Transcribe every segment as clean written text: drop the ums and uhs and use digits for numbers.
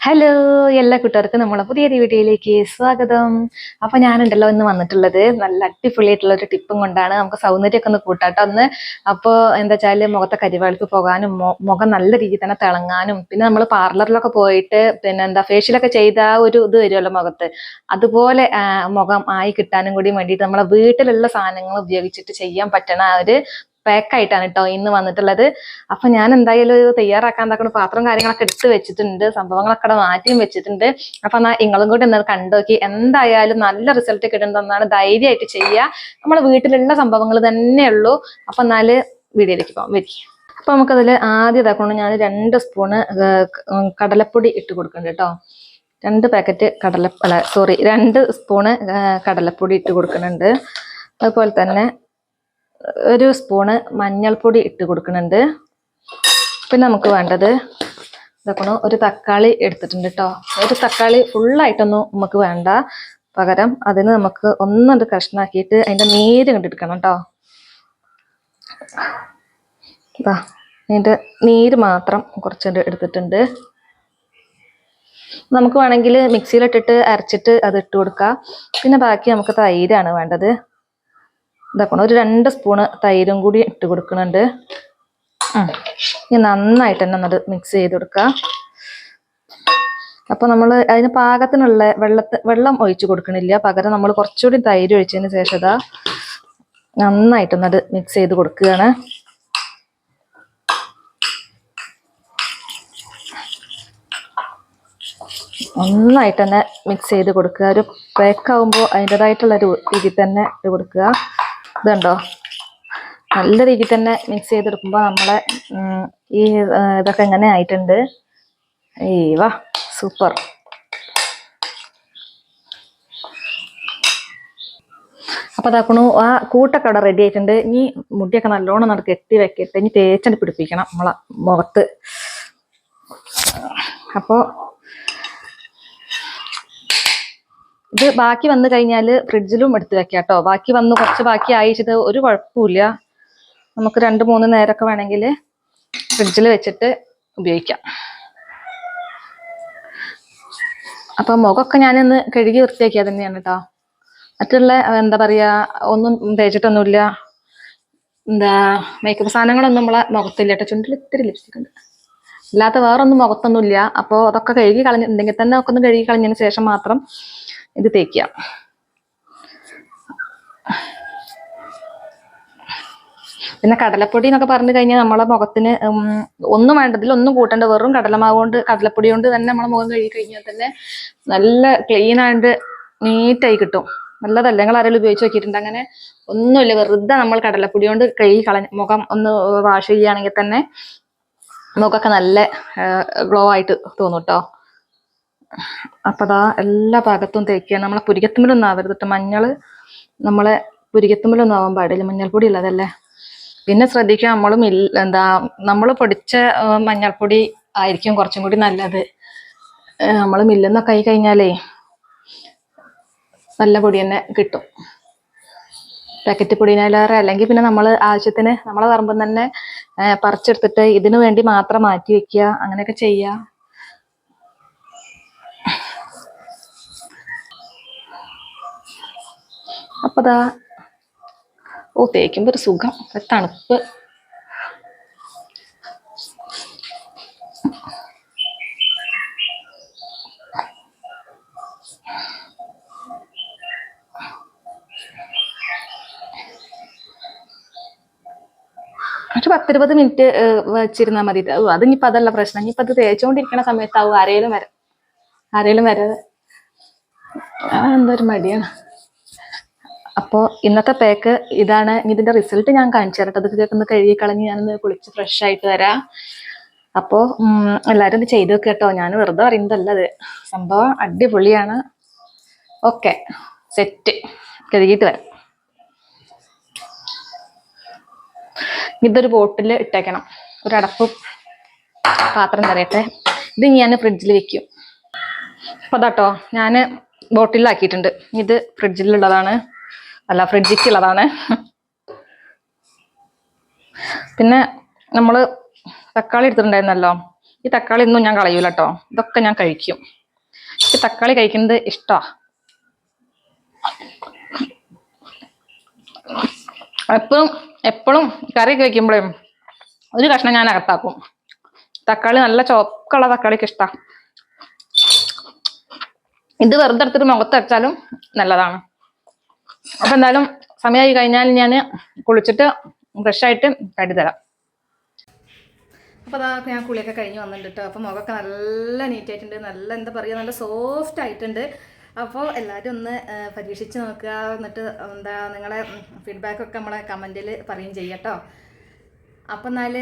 Hello, എല്ലാ കൂട്ടുകാർക്കും നമ്മളെ പുതിയൊരു വീഡിയോയിലേക്ക് സ്വാഗതം. അപ്പൊ ഞാനുണ്ടല്ലോ ഇന്ന് വന്നിട്ടുള്ളത് നല്ല അടിപൊളിയായിട്ടുള്ള ഒരു ടിപ്പും കൊണ്ടാണ്. നമുക്ക് സൗന്ദര്യമൊക്കെ ഒന്ന് കൂട്ടാട്ടോ ഒന്ന്. അപ്പോൾ എന്താ വെച്ചാല് മുഖത്തെ കരിവാളിപ്പ് പോകാനും മുഖം നല്ല രീതിയിൽ തന്നെ തിളങ്ങാനും പിന്നെ നമ്മൾ പാർലറിലൊക്കെ പോയിട്ട് പിന്നെ എന്താ ഫേഷ്യലൊക്കെ ചെയ്ത ഒരു ഇത് വരുമല്ലോ മുഖത്ത്, അതുപോലെ മുഖം ആയി കിട്ടാനും കൂടി വേണ്ടിയിട്ട് നമ്മളെ വീട്ടിലുള്ള സാധനങ്ങൾ ഉപയോഗിച്ചിട്ട് ചെയ്യാൻ പറ്റണ ഒരു പാക്കായിട്ടാണ് കേട്ടോ ഇന്ന് വന്നിട്ടുള്ളത്. അപ്പൊ ഞാൻ എന്തായാലും തയ്യാറാക്കാൻ തക്കുന്ന പാത്രം കാര്യങ്ങളൊക്കെ എടുത്ത് വെച്ചിട്ടുണ്ട്, സംഭവങ്ങളൊക്കെ അവിടെ മാറ്റിയും വെച്ചിട്ടുണ്ട്. അപ്പൊ എന്നാ നിങ്ങളും കൂടി എന്നാൽ കണ്ടോക്കി, എന്തായാലും നല്ല റിസൾട്ട് കിട്ടുന്നതെന്നാണ്. ധൈര്യമായിട്ട് ചെയ്യുക, നമ്മളെ വീട്ടിലുള്ള സംഭവങ്ങൾ തന്നെയുള്ളൂ. അപ്പൊ എന്നാല് വീഡിയോയിലേക്ക് പോകാം, വരി. അപ്പൊ നമുക്കതിൽ ആദ്യം ഇതാക്കൊണ്ട് ഞാൻ 2 സ്പൂണ് കടലപ്പൊടി ഇട്ട് കൊടുക്കുന്നുണ്ട് കേട്ടോ. 2 പാക്കറ്റ് സോറി 2 സ്പൂണ് കടലപ്പൊടി ഇട്ട് കൊടുക്കുന്നുണ്ട്. അതുപോലെ തന്നെ 1 സ്പൂണ് മഞ്ഞൾപ്പൊടി ഇട്ട് കൊടുക്കുന്നുണ്ട്. പിന്നെ നമുക്ക് വേണ്ടത് ഇതാക്കണു, ഒരു തക്കാളി എടുത്തിട്ടുണ്ട് കേട്ടോ. ഒരു തക്കാളി ഫുള്ളായിട്ടൊന്നും നമുക്ക് വേണ്ട, പകരം അതിന് നമുക്ക് ഒന്നുണ്ട് കഷ്ണാക്കിയിട്ട് അതിൻ്റെ നീര് കണ്ടെടുക്കണം കേട്ടോ. അതിൻ്റെ നീര് മാത്രം കുറച്ചുകൊണ്ട് എടുത്തിട്ടുണ്ട്. നമുക്ക് വേണമെങ്കിൽ മിക്സിയിലിട്ടിട്ട് അരച്ചിട്ട് അത് ഇട്ട് കൊടുക്കാം. പിന്നെ ബാക്കി നമുക്ക് തൈരാണ് വേണ്ടത്. ഇതാക്കണം, ഒരു 2 സ്പൂണ് തൈരും കൂടി ഇട്ട് കൊടുക്കുന്നുണ്ട്. ഇനി നന്നായിട്ട് തന്നെ ഒന്നത് മിക്സ് ചെയ്ത് കൊടുക്കുക. അപ്പൊ നമ്മൾ അതിന് പാകത്തിനുള്ള വെള്ളം ഒഴിച്ചു കൊടുക്കണില്ല, പകരം നമ്മൾ കുറച്ചുകൂടി തൈര് ഒഴിച്ചതിന് ശേഷം നന്നായിട്ടൊന്നത് മിക്സ് ചെയ്ത് കൊടുക്കുകയാണ്. നന്നായിട്ട് തന്നെ മിക്സ് ചെയ്ത് കൊടുക്കുക. ഒരു പേക്കാവുമ്പോൾ അതിൻ്റെതായിട്ടുള്ളൊരു രീതിയിൽ തന്നെ ഇട്ട് കൊടുക്കുക. ഇതുണ്ടോ, നല്ല രീതിയിൽ തന്നെ മിക്സ് ചെയ്തെടുക്കുമ്പോൾ നമ്മളെ ഈ ഇതൊക്കെ എങ്ങനെ ആയിട്ടുണ്ട്. വാ, സൂപ്പർ. അപ്പൊ അതാക്കണു, ആ കൂട്ടൊക്കെ അവിടെ റെഡി ആയിട്ടുണ്ട്. ഇനി മുടിയൊക്കെ നല്ലോണം നടക്ക് കെട്ടി വെക്കട്ടെ, ഇനി തേച്ചണ്ട് പിടിപ്പിക്കണം നമ്മളെ മുഖത്ത്. അപ്പോൾ ഇത് ബാക്കി വന്നു കഴിഞ്ഞാൽ ഫ്രിഡ്ജിലും എടുത്ത് വെക്കാം കേട്ടോ. കുറച്ച് ബാക്കി അയച്ചത് ഒരു കുഴപ്പമില്ല, നമുക്ക് 2-3 നേരമൊക്കെ വേണമെങ്കിൽ ഫ്രിഡ്ജിൽ വെച്ചിട്ട് ഉപയോഗിക്കാം. അപ്പൊ മുഖമൊക്കെ ഞാനിന്ന് കഴുകി വൃത്തിയാക്കിയത് തന്നെയാണ് കേട്ടോ. മറ്റുള്ള എന്താ പറയാ ഒന്നും തേച്ചിട്ടൊന്നുമില്ല, മേക്കപ്പ് സാധനങ്ങളൊന്നും നമ്മളെ മുഖത്തില്ല കേട്ടോ. ചുണ്ടിൽ ഇത്തിരി ലിപ്സ്റ്റിക് ഉണ്ട്, അല്ലാത്ത വേറൊന്നും മുഖത്തൊന്നുമില്ല. അപ്പോൾ അതൊക്കെ കഴുകി കളഞ്ഞിട്ടുണ്ടെങ്കിൽ തന്നെ ഒക്കെ ഒന്ന് കഴുകി കളഞ്ഞതിന് ശേഷം മാത്രം ഇത് തേക്കുക. പിന്നെ കടലപ്പൊടി എന്നൊക്കെ പറഞ്ഞു കഴിഞ്ഞാൽ നമ്മളെ മുഖത്തിന് ഒന്നും വേണ്ടതിൽ ഒന്നും കൂട്ടണ്ട, വെറും കടലമാവ് കൊണ്ട് കടലപ്പൊടി കൊണ്ട് തന്നെ നമ്മളെ മുഖം കഴുകി കഴിഞ്ഞാൽ തന്നെ നല്ല ക്ലീൻ ആയിട്ട് നീറ്റായി കിട്ടും. നല്ലതല്ല, നിങ്ങൾ ആരെങ്കിലും ഉപയോഗിച്ച് നോക്കിയിട്ടുണ്ട്? അങ്ങനെ ഒന്നുമില്ല, വെറുതെ നമ്മൾ കടലപ്പൊടി കൊണ്ട് കഴുകി മുഖം ഒന്ന് വാഷ് ചെയ്യുകയാണെങ്കിൽ തന്നെ മുഖമൊക്കെ നല്ല ഗ്ലോ ആയിട്ട് തോന്നും കേട്ടോ. അപ്പൊ എല്ലാ ഭാഗത്തും തേക്കുക. നമ്മളെ പുരികത്തുമ്പിലൊന്നും ആവരുത് കേട്ടോ. നമ്മളെ പുരികത്തുമ്പിലൊന്നും ആവാൻ പാടില്ല, മഞ്ഞൾപ്പൊടി ഉള്ളതല്ലേ. പിന്നെ ശ്രദ്ധിക്കുക, നമ്മൾ പൊടിച്ച മഞ്ഞൾപ്പൊടി ആയിരിക്കും കുറച്ചും കൂടി നല്ലത്. നമ്മൾ മില്ലെന്നൊക്കെ ആയി കഴിഞ്ഞാലേ നല്ല പൊടി തന്നെ കിട്ടും, പാക്കറ്റ് പൊടിയിലേറെ. അല്ലെങ്കിൽ പിന്നെ നമ്മൾ ആവശ്യത്തിന് നമ്മളെ പറമ്പിൽ തന്നെ പറിച്ചെടുത്തിട്ട് ഇതിനു വേണ്ടി മാത്രം മാറ്റി വെക്കുക, അങ്ങനെയൊക്കെ ചെയ്യുക. അപ്പൊ തേക്കുമ്പോ ഒരു സുഖം, ഒരു തണുപ്പ്. ഒരു 10-20 മിനിറ്റ് വെച്ചിരുന്നാൽ മതി. അതിനിപ്പോൾ അതല്ല പ്രശ്നം. ഇനിയിപ്പോൾ അത് തേച്ചുകൊണ്ടിരിക്കുന്ന സമയത്താവും ആരേലും വരാതെ എന്തൊരു മടിയാണ്. അപ്പോൾ ഇന്നത്തെ പാക്ക് ഇതാണ്. ഇതിന്റെ റിസൾട്ട് ഞാൻ കാണിച്ചു തരട്ടെ. അത് ഒന്ന് കഴുകി കളഞ്ഞ് ഞാനൊന്ന് കുളിച്ച് ഫ്രഷ് ആയിട്ട് വരാം. അപ്പോൾ എല്ലാവരും ഇത് ചെയ്ത് വെക്കുക കേട്ടോ. ഞാൻ വെറുതെ പറയുന്നതല്ല, അത് സംഭവം അടിപൊളിയാണ്. Okay, set. കഴുകിയിട്ട് വരാം. ഇതൊരു ബോട്ടിൽ ഇട്ടേക്കണം, ഒരു അടപ്പ് പാത്രം തരട്ടെ. ഇത് ഞാൻ ഫ്രിഡ്ജിൽ വെക്കും. അപ്പൊ അതാട്ടോ ഞാൻ ബോട്ടിലാക്കിയിട്ടുണ്ട്. ഇത് ഫ്രിഡ്ജിലുള്ളതാണ്, അല്ല ഫ്രിഡ്ജിക്കുള്ളതാണ്. പിന്നെ നമ്മൾ തക്കാളി എടുത്തിട്ടുണ്ടായിരുന്നല്ലോ, ഈ തക്കാളി ഒന്നും ഞാൻ കളയൂല കേട്ടോ, ഇതൊക്കെ ഞാൻ കഴിക്കും. ഈ തക്കാളി കഴിക്കുന്നത് ഇഷ്ടമാണ്. എപ്പോഴും കറിയൊക്കെ വെക്കുമ്പോഴേ ഒരു കഷ്ണം ഞാൻ അകത്താക്കും. തക്കാളി നല്ല ചുവക്കുള്ള തക്കാളിക്ക് ഇഷ്ടമാണ്. ഇത് വെറുതെ എടുത്തിട്ട് മുഖത്ത് വെച്ചാലും നല്ലതാണ്. അപ്പൊ എന്തായാലും സമയമായി കഴിഞ്ഞാൽ ഞാൻ കുളിച്ചിട്ട് ഫ്രഷ് ആയിട്ട് കരുതരാം. അപ്പോൾ അതൊക്കെ ഞാൻ കുളിയൊക്കെ കഴിഞ്ഞ് വന്നിട്ടുണ്ട് കേട്ടോ. അപ്പോൾ മുഖമൊക്കെ നല്ല നീറ്റായിട്ടുണ്ട്, നല്ല എന്താ പറയുക, നല്ല സോഫ്റ്റ് ആയിട്ടുണ്ട്. അപ്പോൾ എല്ലാവരും ഒന്ന് പരീക്ഷിച്ച് നോക്കുക. എന്നിട്ട് എന്താ നിങ്ങളെ ഫീഡ്ബാക്കൊക്കെ നമ്മളെ കമൻറ്റിൽ പറയുകയും ചെയ്യാം കേട്ടോ. അപ്പോൾ എന്നാൽ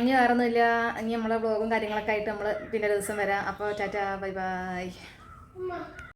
ഇനി വേറെ ഒന്നുമില്ല. ഇനി നമ്മളെ വ്ളോഗും കാര്യങ്ങളൊക്കെ ആയിട്ട് നമ്മൾ പിന്നെ ദിവസം വരാം. അപ്പോൾ ടാറ്റാ, ബൈ ബൈ.